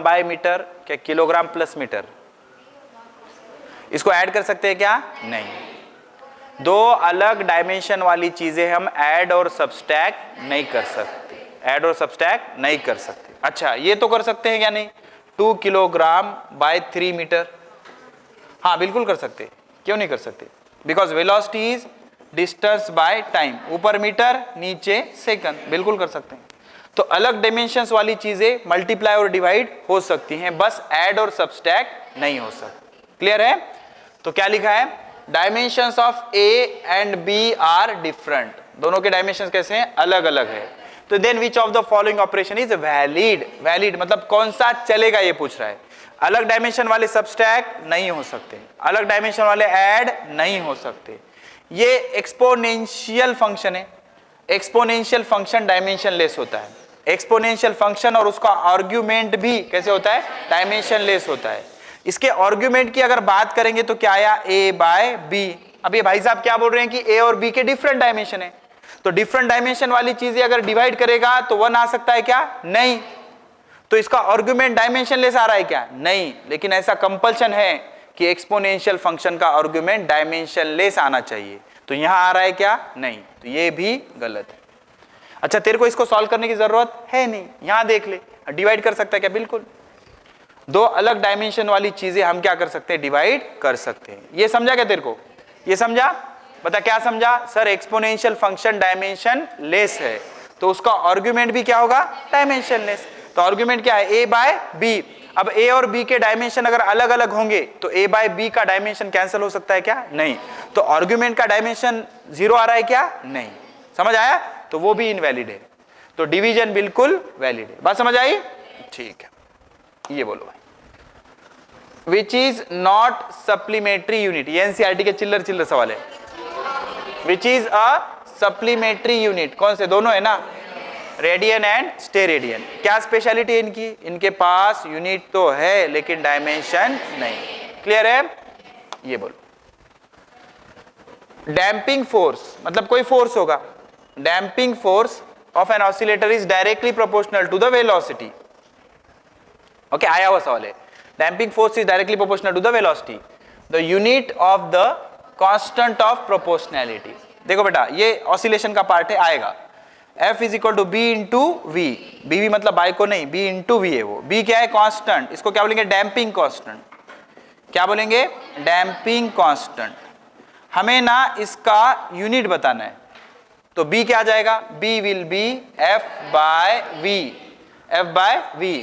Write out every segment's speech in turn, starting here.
Bye metre, क्या kilogram plus metre? इसको add कर सकते हैं क्या? नहीं। दो अलग डायमेंशन वाली चीजें हम ऐड और सब्सट्रैक्ट नहीं कर सकते, ऐड और सब्सट्रैक्ट नहीं कर सकते। अच्छा, ये तो कर सकते हैं क्या? नहीं। 2 किलोग्राम बाय 3 मीटर, हाँ बिल्कुल कर सकते। क्यों नहीं कर सकते? Because velocity is distance by time, ऊपर मीटर नीचे सेकंड, बिल्कुल कर सकते हैं। तो अलग डायमेंशंस वाली चीजें मल्टीप्लाई और डिवाइड हो सकती हैं, बस ऐड और सब्सट्रैक्ट नहीं हो सकती। क्लियर है? तो क्या लिखा है? Dimensions of A and B are different, दोनों के डायमेंशंस कैसे हैं? अलग अलग है। तो then which of the following operation is valid? Valid मतलब कौन सा चलेगा ये पूछ रहा है। अलग डायमेंशन वाले सब्सट्रैक्ट नहीं हो सकते, अलग डायमेंशन वाले ऐड नहीं हो सकते। ये एक्सपोनेंशियल फंक्शन है, एक्सपोनेंशियल फंक्शन डायमेंशन लेस होता है। एक्सपोनेंशियल फंक्शन और उसका आर्ग्यूमेंट भी कैसे होता है? डायमेंशन लेस होता है। इसके आर्ग्यूमेंट की अगर बात करेंगे तो क्या आया? a by B. अब ये भाई साहब क्या बोल रहे हैं कि a और b के डिफरेंट डायमेंशन है, तो डिफरेंट डायमेंशन वाली चीजें अगर डिवाइड करेगा तो 1 आ सकता है क्या? नहीं। तो इसका आर्ग्यूमेंट डायमेंशन लेस आ रहा है क्या? नहीं। लेकिन ऐसा कंपल्शन है कि एक्सपोनेंशियल फंक्शन का आर्ग्यूमेंट डायमेंशन लेस आना चाहिए, तो यहां आ रहा है क्या? नहीं, तो ये भी गलत है। अच्छा, तेरे को इसको सॉल्व करने की जरूरत है नहीं, यहां देख ले, डिवाइड कर सकता है क्या? बिल्कुल। दो अलग डायमेंशन वाली चीजें हम क्या कर सकते हैं? डिवाइड कर सकते हैं। ये समझा क्या तेरे को? ये समझा? बता क्या समझा? Sir exponential function dimension less है, तो उसका आर्ग्यूमेंट भी क्या होगा? Dimension less. तो आर्ग्यूमेंट क्या है? a by B. अब a और b के डायमेंशन अगर अलग अलग होंगे तो a बाय बी का डायमेंशन कैंसिल हो सकता है क्या? नहीं। तो आर्ग्यूमेंट का डायमेंशन 0 आ रहा है क्या? नहीं। समझ आया? तो वो भी इनवैलिड है, तो डिवीजन बिल्कुल वैलिड है। बात समझ आई? ठीक है, ये बोलो भाई। Which is not supplementary unit, ये एनसीईआरटी के चिल्लर चिल्लर सवाल है। Which is a supplementary unit, कौन से? दोनों है ना, रेडियन एंड स्टेरेडियन। क्या स्पेशलिटी है इनकी? इनके पास यूनिट तो है लेकिन डायमेंशन नहीं। क्लियर है? ये बोलो। डैम्पिंग फोर्स मतलब कोई फोर्स होगा, damping force of an oscillator is directly proportional to the velocity. Okay, आया हुआ सवाल है। Damping force is directly proportional to the velocity, the unit of the constant of proportionality. देखो बेटा, ये ऑसिलेशन का पार्ट है, आएगा F is equal to B into V. B मतलब बाई को नहीं, बी इंटू वी है वो। बी क्या है? कांस्टेंट। इसको क्या बोलेंगे? Damping constant. क्या बोलेंगे? Damping constant. हमें ना इसका यूनिट बताना है, तो बी क्या आ जाएगा? B will be F by V. F by V.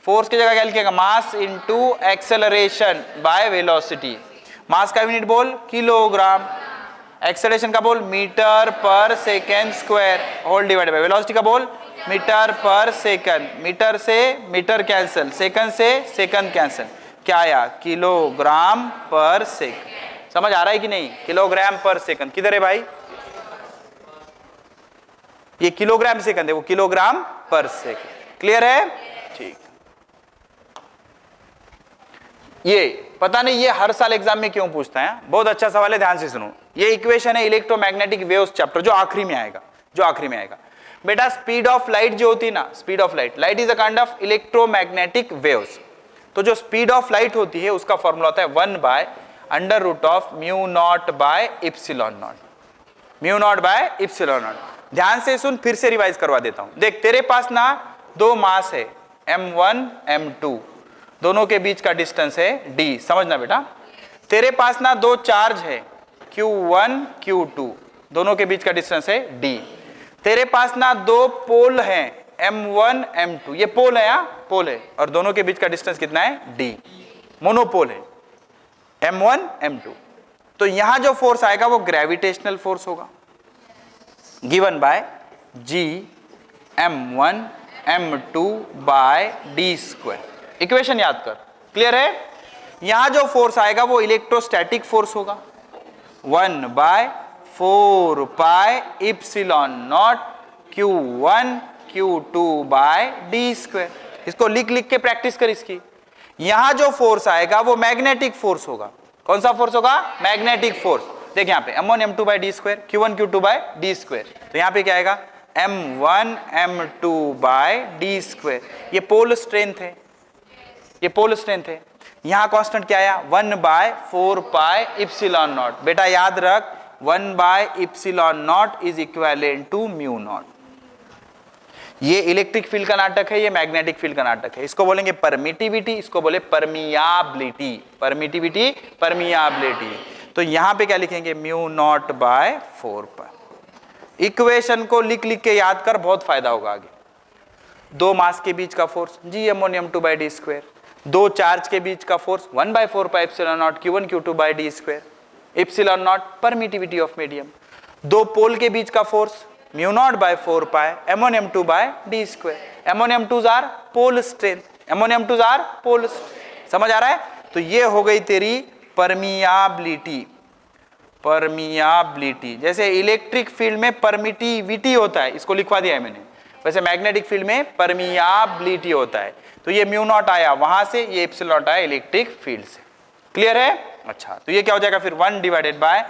Force की जगह क्या लिखेगा? Mass into acceleration by velocity. Mass का यूनिट बोल किलोग्राम, एक्सेलरेशन का बोल metre per second square whole divide by velocity का बोल मीटर पर सेकंड। मीटर से मीटर कैंसिल, सेकंड से सेकंड कैंसिल, क्या आया? किलोग्राम पर सेकंड। समझ आ रहा है कि नहीं? किलोग्राम पर सेकंड किधर है भाई? ये किलोग्राम सेकंड है, वो किलोग्राम पर सेकंड। क्लियर है? ठीक। ये पता नहीं ये हर साल एग्जाम में क्यों पूछता है, बहुत अच्छा सवाल है, ध्यान से सुनो। ये इक्वेशन है इलेक्ट्रोमैग्नेटिक वेव्स चैप्टर, जो आखिरी में आएगा, जो आखिरी में आएगा बेटा। स्पीड ऑफ लाइट जो होती है ना, speed of light, light is a kind of electromagnetic waves. तो जो स्पीड ऑफ लाइट होती है उसका फॉर्मूला होता है 1 by under root of mu naught by epsilon naught. Mu naught by epsilon naught. ध्यान से सुन, फिर से रिवाइज करवा देता हूं। देख, तेरे पास ना दो मास है m1 m2, दोनों के बीच का डिस्टेंस है d। समझना बेटा, तेरे पास ना दो चार्ज है q1 q2, दोनों के बीच का डिस्टेंस है d। तेरे पास ना दो पोल हैं m1 m2, ये पोल है, यहाँ पोल है, और दोनों के बीच का डिस्टेंस कितना है? d। मोनोपोल है m1 m2। तो यहां जो फोर्स आएगा वो ग्रेविटेशनल फोर्स होगा, given by g m1 m2 by d square. Equation याद कर। क्लियर है? यहां जो फोर्स आएगा वो इलेक्ट्रोस्टैटिक फोर्स होगा, 1 by 4 pi epsilon naught q1 q2 by d square. इसको लिख लिख के प्रैक्टिस कर इसकी। यहां जो फोर्स आएगा वो मैग्नेटिक फोर्स होगा। कौन सा फोर्स होगा? Magnetic force. देख यहाँ पे m1 m2 by d square, q1 q2 by d square. तो यहाँ पे क्या आएगा? m1 m2 by d square. ये पोल स्ट्रेंथ है, ये पोल स्ट्रेंथ है। यहां कांस्टेंट क्या आया 1/4 पाई इप्सिलॉन नॉट। बेटा याद रख 1/इप्सिलॉन naught is equivalent to mu naught. ये इलेक्ट्रिक फील्ड का नाटक है, ये मैग्नेटिक फील्ड का नाटक है। इसको बोलेंगे परमिटिविटी, इसको बोले परमियाबिलिटी। Permittivity, permeability. तो यहां पे क्या लिखेंगे mu naught by 4 pi. Equation को लिख लिख के याद कर, बहुत फायदा होगा आगे। दो मास के बीच का फोर्स जी अमोनियम 2/d²। दो चार्ज के बीच का force 1/4 pi epsilon naught Q1 Q2 by d²। Epsilon naught permittivity of medium. दो पोल के बीच का force mu naught by 4 pi अमोनियम 2 बाय d²। अमोनियम 2s आर पोल स्ट्रेंथ, अमोनियम 2s आर पोल। समझ आ रहा है? तो ये हो गई तेरी परमियाबिलिटी। परमियाबिलिटी जैसे इलेक्ट्रिक फील्ड में परमिटिविटी होता है, इसको लिखवा दिया है मैंने, वैसे मैग्नेटिक फील्ड में परमियाबिलिटी होता है। तो ये म्यू नॉट आया वहां से, ये एप्सिलॉन नॉट आया इलेक्ट्रिक फील्ड से। क्लियर है? अच्छा, तो ये क्या हो जाएगा फिर 1 divided by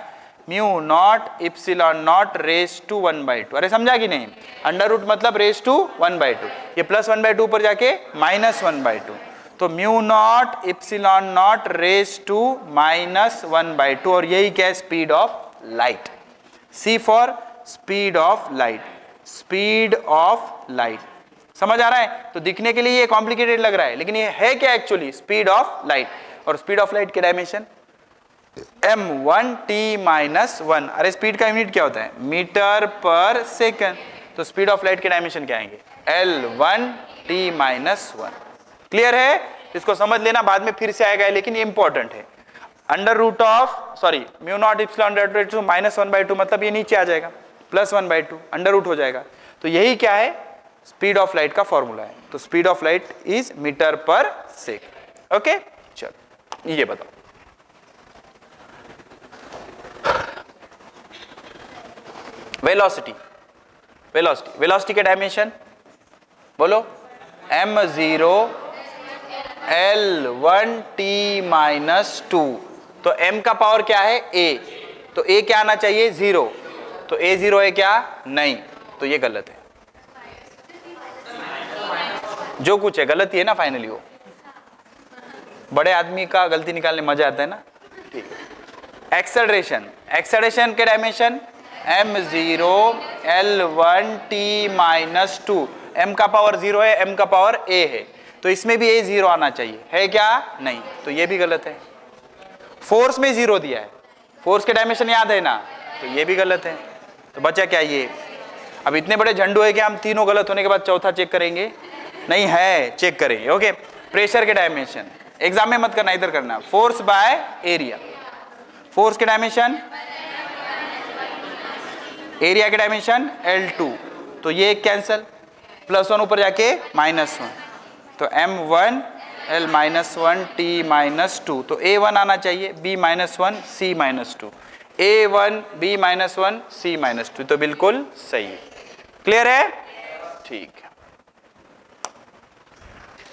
mu naught epsilon naught raise to 1/2। अरे समझा कि नहीं? अंडर रूट मतलब रेज टू 1/2, ये प्लस 1/2 पर जाके माइनस 1/2। तो mu naught epsilon naught raise to minus 1/2। और यही क्या है? Speed of light. C for speed of light, speed of light. समझ आ रहा है? तो दिखने के लिए ये कॉम्प्लिकेटेड लग रहा है, लेकिन ये है क्या एक्चुअली? Speed of light. और स्पीड ऑफ लाइट के डायमेंशन m1t-1। अरे स्पीड का यूनिट क्या होता है? Metre per second. तो स्पीड ऑफ लाइट के डायमेंशन क्या आएंगे? L1t-1। क्लियर है? इसको समझ लेना, बाद में फिर से आएगा, लेकिन ये इंपॉर्टेंट है। Under root of sorry mu naught epsilon raise to minus 1/2 मतलब ये नीचे आ जाएगा, प्लस 1/2 अंडर रूट हो जाएगा। तो यही क्या है? स्पीड ऑफ लाइट का फॉर्मूला है। तो speed of light is metre per second. Okay, चलो ये बताओ। वेलोसिटी, वेलोसिटी, वेलोसिटी के डायमेंशन बोलो। m0 L1t-2। तो m का पावर क्या है? a। तो a क्या आना चाहिए? 0। तो a 0 है क्या? नहीं। तो ये गलत है, जो कुछ है गलत ही है ना फाइनली। वो बड़े आदमी का गलती निकालने मजा आता है ना। ठीक है। एक्सेलरेशन, एक्सेलरेशन के डायमेंशन m0 L1t-2। m का पावर 0 है, m का पावर a है, तो इसमें भी a 0 आना चाहिए, है क्या? नहीं। तो ये भी गलत है। फोर्स में 0 दिया है, फोर्स के डायमेंशन याद है ना, तो ये भी गलत है। तो बचा क्या ये? अब इतने बड़े झंडू है कि हम तीनों गलत होने के बाद चौथा चेक करेंगे? नहीं है, चेक करेंगे। ओके, प्रेशर के डायमेंशन एग्जाम में मत करना, इधर करना। फोर्स बाय एरिया, फोर्स के डायमेंशन, एरिया के डायमेंशन L2। तो ये कैंसल, +1 ऊपर जाके -1। तो m1 L-1t-2। तो a1 आना चाहिए, b-1 c-2। a1 b-1 c-2। तो बिल्कुल सही है। क्लियर है? ठीक है,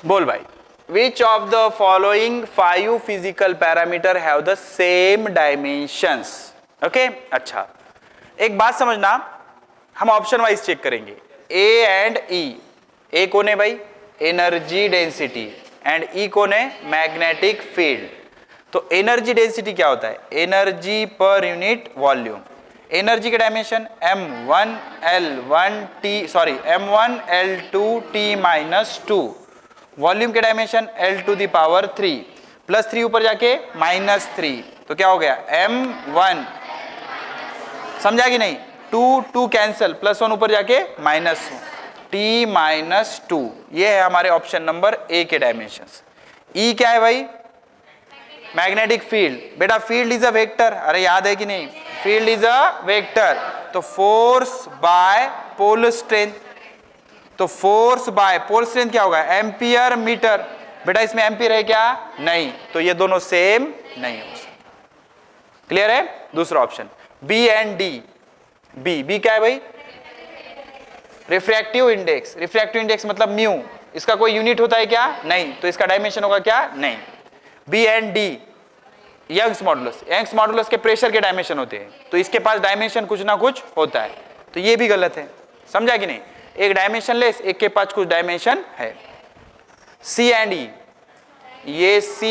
बोल भाई। Which of the following 5 physical parameter have the same dimensions? Okay, अच्छा एक बात समझना, हम ऑप्शन वाइज चेक करेंगे। A and E। A कौन है भाई? Energy density. एंड E कौन है? Magnetic field. तो एनर्जी डेंसिटी क्या होता है? Energy per unit volume. Energy के डायमेंशन m1 L2t-2। वॉल्यूम के डायमेंशन L⁻3 +3 ऊपर जाके -3। तो क्या हो गया? m1, समझा कि नहीं? 2 कैंसल, +1 ऊपर जाके -1 t-2। ये है हमारे ऑप्शन नंबर ए के डायमेंशंस। ई क्या है भाई? Magnetic field. बेटा फील्ड इज अ वेक्टर, अरे याद है कि नहीं? Field is a vector. तो फोर्स बाय पोल स्ट्रेंथ। तो फोर्स बाय पोल स्ट्रेंथ क्या होगा? Ampere metre. बेटा इसमें एम्पियर है क्या? नहीं। तो ये दोनों सेम नहीं हो सकते। क्लियर है? दूसरा option B and D. B क्या है भाई? Refractive index. रिफ्रैक्टिव इंडेक्स मतलब म्यू। इसका कोई यूनिट होता है क्या? नहीं। तो इसका डायमेंशन होगा क्या? नहीं। B and D Young's modulus. Young's modulus के प्रेशर के डायमेंशन होते हैं, तो इसके पास डायमेंशन कुछ ना कुछ होता है। तो ये भी गलत है, समझा कि नहीं? एक डायमेंशन लेस, एक के पास कुछ डायमेंशन है। सी एंड ई। ये C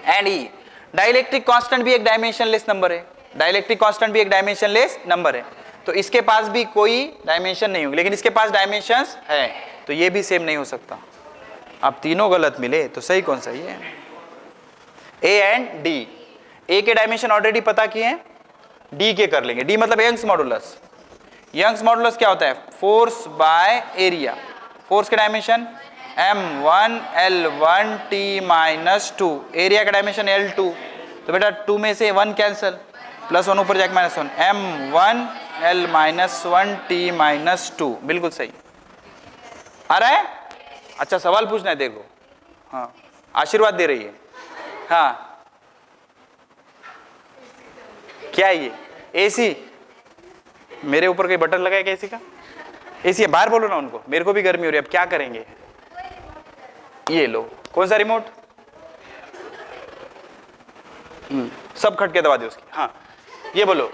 and E। Dielectric constant भी एक डायमेंशनलेस नंबर है, डाइलेक्ट्रिक कांस्टेंट भी एक डायमेंशनलेस नंबर है, तो इसके पास भी कोई डायमेंशन नहीं होगी, लेकिन इसके पास डायमेंशंस है, तो ये भी सेम नहीं हो सकता। अब तीनों गलत मिले तो सही कौन सा है? A and D. ए के डायमेंशन ऑलरेडी पता किए हैं, डी के कर लेंगे। डी मतलब यंग्स मॉडुलस। यंग्स मॉडुलस क्या होता है? Force by area. फोर्स के dimension m1 l1 t-2, area का डायमेंशन l2, तो बेटा 2 में से 1 कैंसिल, +1 ऊपर जाके -1, m1 l-1 t-2, बिल्कुल सही आ रहा है। अच्छा सवाल पूछना है देखो, हाँ आशीर्वाद दे रही है, हाँ क्या है ये? एसी? मेरे ऊपर कोई बटन लगा है क्या एसी का? एसी है, बाहर बोलो ना उनको, मेरे को भी गर्मी हो रही है, अब क्या करेंगे? ये लो, कौन सा रिमोट? सब खटके दबा दे उसकी। हाँ ये बोलो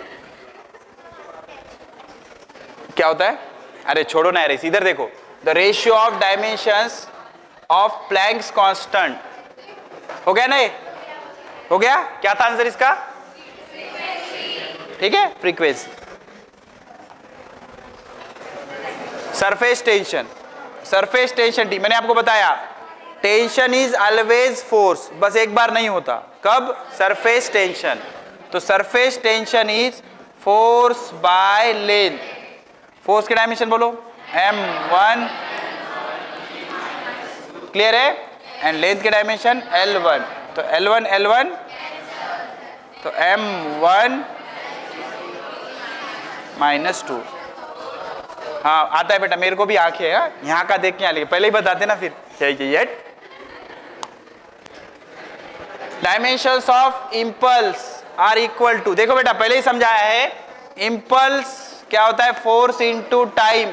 क्या होता है? अरे छोड़ो ना यार, इधर देखो, the ratio of dimensions of Planck's constant. हो गया ना ये? हो गया? क्या था आंसर इसका? ठीक है, frequency. Surface tension, surface tension T, मैंने आपको बताया टेंशन इज ऑलवेज फोर्स, बस एक बार नहीं होता। कब? Surface tension. तो surface tension is force by length. Force के डायमेंशन बोलो m1, क्लियर है? एंड लेंथ के डायमेंशन l1, तो l1 तो m1 -2। हाँ आता है बेटा, मेरे को भी आंखें है, यहाँ का देख के यहाँ, पहले ही बताते ना फिर yet. Dimensions of impulse are equal to, देखो बेटा पहले ही समझाया है, इंपल्स क्या होता है? Force into time,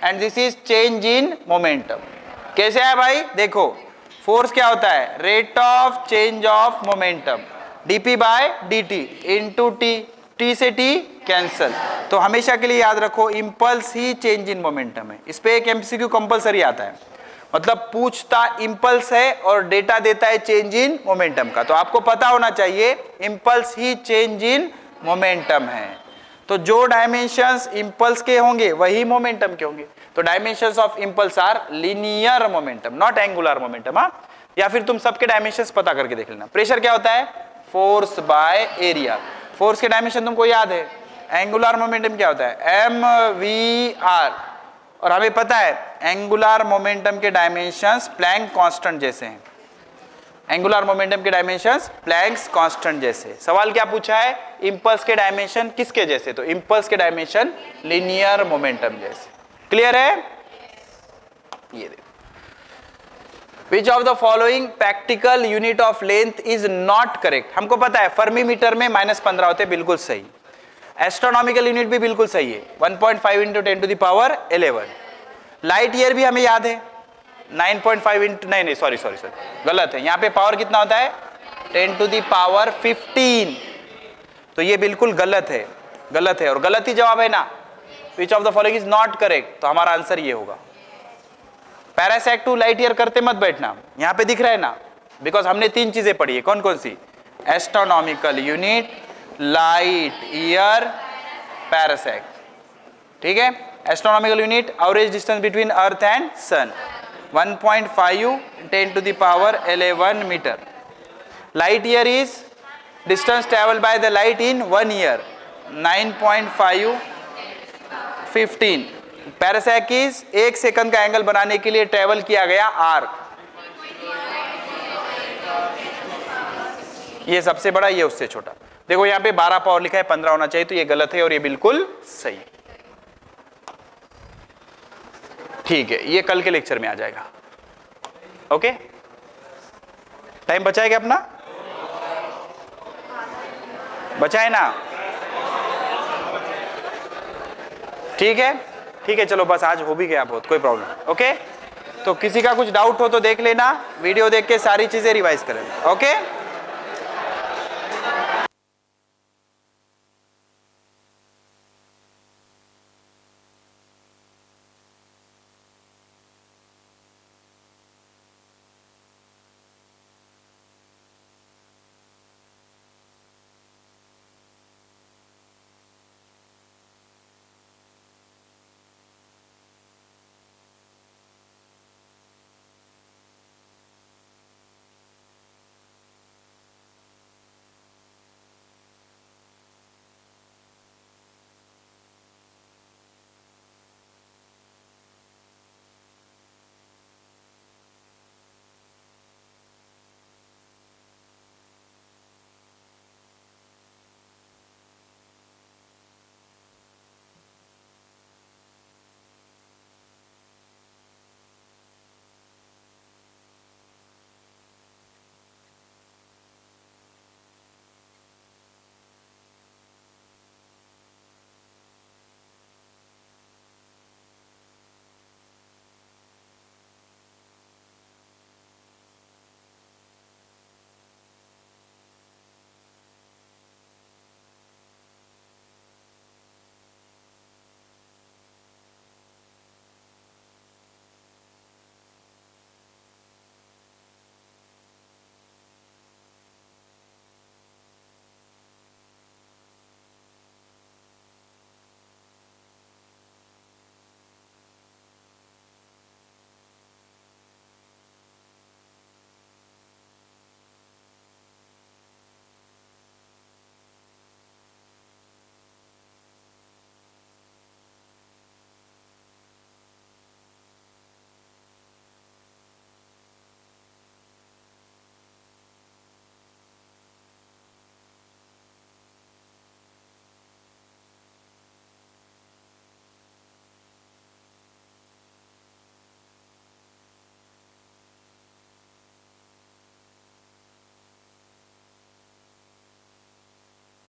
and this is change in momentum. कैसे है भाई? देखो फोर्स क्या होता है? Rate of change of momentum, dp by dt into t, t से t कैंसल। तो हमेशा के लिए याद रखो इंपल्स ही चेंज इन मोमेंटम है। इस पे एक एमसीक्यू कंपलसरी आता है, मतलब पूछता इंपल्स है और डेटा देता है चेंज इन मोमेंटम का, तो आपको पता होना चाहिए इंपल्स ही चेंज इन मोमेंटम है। तो जो डायमेंशंस इंपल्स के होंगे वही मोमेंटम के होंगे। तो dimensions of impulse are linear momentum, not angular momentum. हाँ, या फिर तुम सबके डायमेंशंस पता करके देख लेना। प्रेशर क्या होता है? Force by area. फोर्स के डायमेंशन तुमको याद है। एंगुलर मोमेंटम क्या होता है? mvr। और हमें पता है एंगुलर मोमेंटम के डायमेंशंस प्लैंक कांस्टेंट जैसे हैं। एंगुलर मोमेंटम के डायमेंशंस प्लैंक्स कांस्टेंट जैसे। सवाल क्या पूछा है? इंपल्स के डायमेंशन किसके जैसे? तो इंपल्स के डायमेंशन लीनियर मोमेंटम जैसे। क्लियर है? ये देखो, विच of the following practical unit of length is not correct. हमको पता है फर्मी मीटर में -15 होते, बिल्कुल सही। एस्ट्रोनॉमिकल यूनिट भी बिल्कुल सही है, 1.5 × 10⁻11। लाइट ईयर भी हमें याद है, 9.5 × नहीं सॉरी गलत है, यहाँ पे पावर कितना होता है? 10⁻15। तो ये बिल्कुल गलत है, गलत है और गलत ही जवाब है ना। विच of the following is not correct, तो हमारा आंसर ये होगा। पैरासैक टू लाइट ईयर करते मत बैठना, यहाँ पे दिख रहा है ना, बिकॉज हमने 3 चीजें पढ़ी है। कौन कौन सी? Astronomical unit, light year, parsec. ठीक है? Astronomical unit average distance between earth and sun 1.5 × 10⁻11 metre. Light year is distance travel by the light in 1 year 9.5 15। Parsec is 1 second का एंगल बनाने के लिए ट्रेवल किया गया आर्क। ये सबसे बड़ा, ये उससे छोटा। देखो यहाँ पे 12 पावर लिखा है, 15 होना चाहिए, तो ये गलत है और ये बिल्कुल सही। ठीक है, ये कल के लेक्चर में आ जाएगा। ओके, टाइम बचा है क्या अपना? बचा है ना? ठीक है, ठीक है, चलो बस आज हो भी गया बहुत, कोई प्रॉब्लम। ओके, तो किसी का कुछ डाउट हो तो देख लेना, वीडियो देख के सारी चीजें रिवाइज करें। ओके।